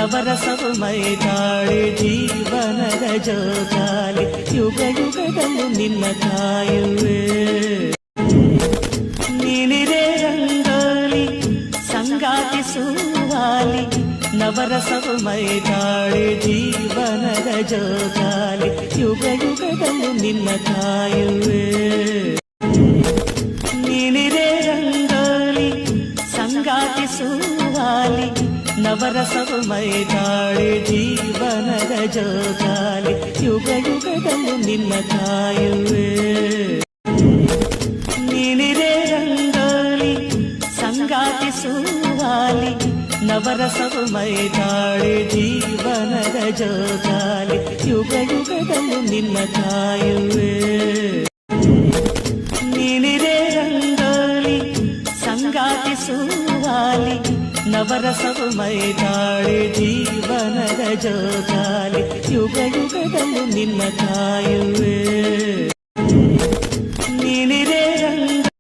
ನವರಸವು ಮೈತಾಳೆ ಜೀವನದ ಜೋಕಾಲಿ ಯುಗ ಯುಗದಲ್ಲೂ ನಿನ್ನ ಕಾಯುವೆ ನೀನಿರೇ ರಂಗೋಲಿ ಸಂಗಾತಿ ಸುವಾಲಿ ನವರಸವು ಮೈತಾಳೆ ಜೀವನದ ಜೋಕಾಲಿ ಯುಗ ಯುಗದಲ್ಲೂ ನಿನ್ನ ಕಾಯುವೆ ನೀನಿರೇ ರಂಗೋಲಿ ಸಂಗಾತಿ ಸುವಾಲಿ ನವರಸವು ಮೈತಾಳೆ ಜೀವನದ ಜೋಕಾಲಿ ಯುಗ ಯುಗದಲ್ಲೂ ನಿನ್ನ ಕಾಯುವೆ ನೀನಿರೇ ರಂಗೋಲಿ ಸಂಗಾತಿ ಸುವಾಲಿ ನವರಸವು ಮೈತಾಳೆ ಜೀವನದ ಜೋಕಾಲಿ ಯುಗ ಯುಗದಲ್ಲೂ ನಿನ್ನ ಕಾಯುವೆ ನೀನಿರೇ ರಂಗೋಲಿ ಸಂಗಾತಿ ಸುವಾಲಿ ನವರಸವು ಮೈತಾಳೆ ಜೀವನದ ಜೋಕಾಲಿ ಯುಗ ಯುಗದಲ್ಲೂ ನಿನ್ನ ಕಾಯುವೆ